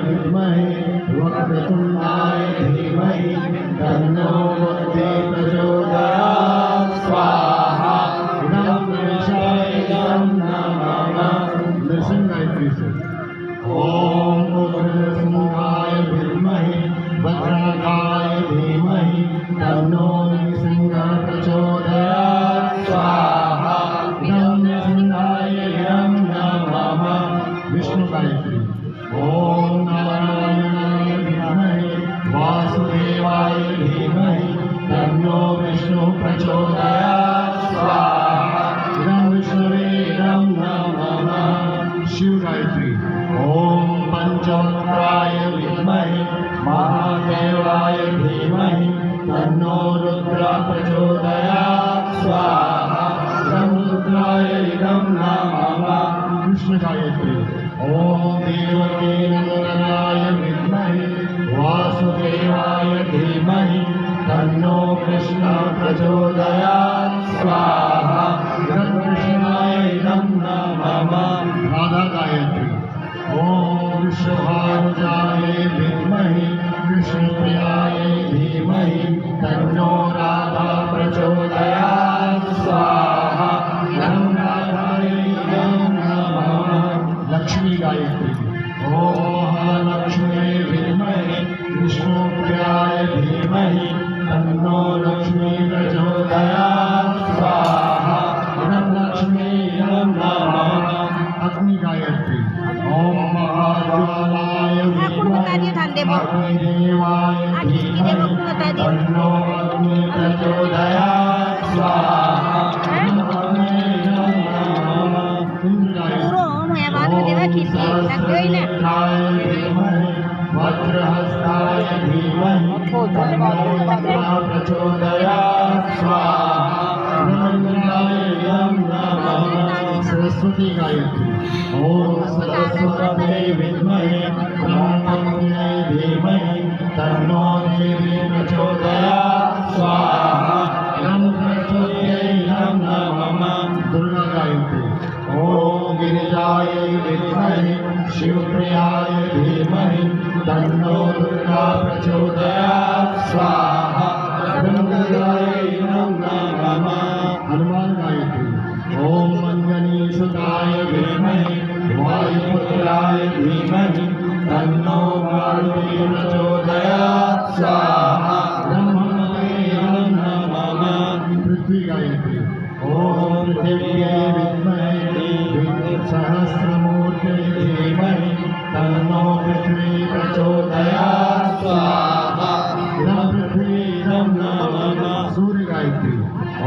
विद्महे वक्रतुण्डाय धीमहि तन्नो बुद्धिः प्रचोदयात् स्वाहा इदं नृसिंहाय नमः नृसिंहाय ओम नृसिंहाय विद्महे वज्रकाय धीमहि तन्नो नृसिंहः प्रचोदयात् स्वाहा इदं नृसिंहाय नमः विष्णु गायत्री ओम नारायणाय विद्महे वासुदेवाय धीमहि तन्नो विष्णु प्रचोदयात् स्वाहा इदं विष्णवे नमः शिव गायत्री ओम पंचवक्त्राय विद्महे महादेवाय धीमहि तन्नो रुद्र प्रचोदयात् स्वाहा इदं रुद्राय नमः कृष्ण गायत्री ओम देवकी नंदनाय विद्महे वासुदेवाय धीमहि तन्नो कृष्ण प्रचोदयात् स्वाहा इदं कृष्णाय नमः राधा गायत्री ओम वृषभानुजाय विद्महे कृष्णप्रियाय धीमहि तन्नो राधा प्रचोदयात् स्वाहा इदं राधाय नमः लक्ष्मी गायत्री ओम महालक्ष्मी विद्महे विष्णुप्रियाय धीमहि तन्नो लक्ष्मी प्रचोदयात् स्वाहा इदं लक्ष्मी नमः अग्नि गायत्री ओम महाज्वालाय विद्महे अग्निदेवाय धीमहि तन्नो अग्नि प्रचोदयात् स्वाहा इदं अग्नि नमः वज्रहस्ताय धीमहि तन्नो प्रचोदयात् स्वाहा सरस्वती गायत्री ओम सरस्वती विद्महे ब्रह्मण्यै धीमहि तन्नो देवी प्रचोदयात् स्वाहा इदं सरस्वत्यै नमः दुर्गा गायत्री ओम गिरिजाय विद्महे शिवप्रियाय धीमहि तन्नो दुर्गा प्रचोदयात् स्वाहा इदं दुर्गायै नमः हनुमान गायत्री ओम मंजनी सुताय विद्महे वायुपुत्राय धीमहि तन्नो वायुः प्रचोदयात् स्वाहा इदं नमः पृथ्वी गायत्री ओम पृथिव्यै विद्महे सहस्रमूर्ते धीमहि तन्नो पृथ्वी प्रचोदयात् स्वाहा इदं पृथ्वी नमः सूर्य गायत्री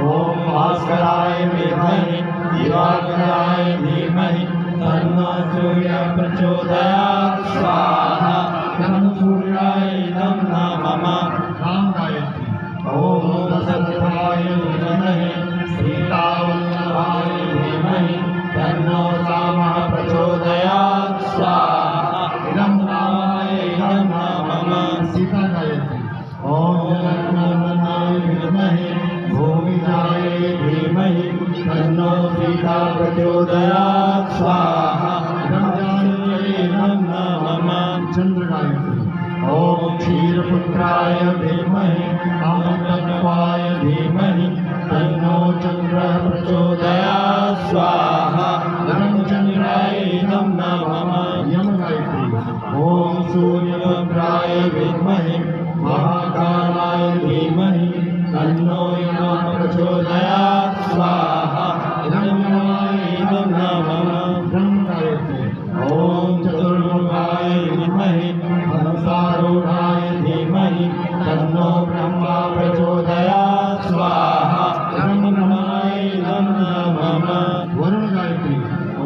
ओम भास्कराय विद्महे दिवाकराय धीमहि तन्नो सूर्यः प्रचोदयात् स्वाहा इदं सूर्याय नमः राम गायत्री ओम दशरथाय विद्महे सीतावल्लभाय धीमहि तन्नो रामः प्रचोदयात् स्वाहा इदं रामाय नमः सीता गायत्री ओम जनकनंदनाय विद्महे भूमिजाय धीमहि तन्नो सीता प्रचोदयात् स्वाहा इदं जानकी नमः चंद्र गायत्री ओम क्षीरपुत्राय धीमहि अमृतत्वाय धीमहि तन्नो चंद्रः प्रचोदयात् स्वाहा इदं चंद्राय नमः यम गायत्री ओम सूर्यपुत्राय विद्महे महाकालाय धीमहि तन्नो यमः प्रचोदयात् स्वाहा इदं यमाय नमः ब्रह्म गायत्री ओम चतुर्मुखाय विद्महे हंसारूढाय धीमहि तन्नो ब्रह्मा प्रचोदयात् स्वाहा इदं ब्रह्माय नमः वरुण गायत्री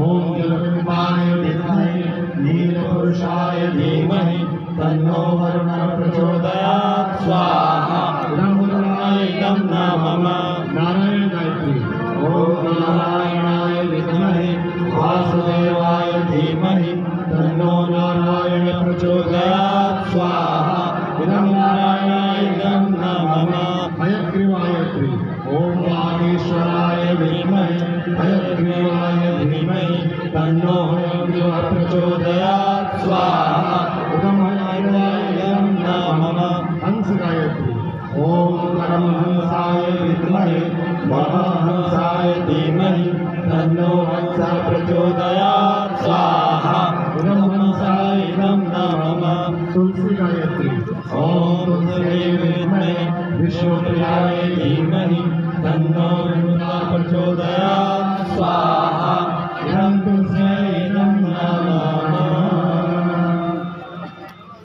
ओम जलबिंबाय विद्महे नीलपुरुषाय धीमहि तन्नो वरुणः प्रचोदयात् स्वाहा इदं वरुणाय नमः नारायण गायत्री ओम नारायणाय विद्महे वासुदेवाय धीमहि तन्नो नारायण प्रचोदयात् स्वाहा इदं नारायणाय नमः हयग्रीवाय ओम वागीश्वराय विद्महे हयग्रीवाय धीमहि तन्नो हयग्रीवः प्रचोदयात् स्वाहा ओम परमहंसाय विद्महे महाहंसाय धीमहि तन्नो हंस प्रचोदयात् स्वाहा। इदं हंसाय इदं नमः। तुलसी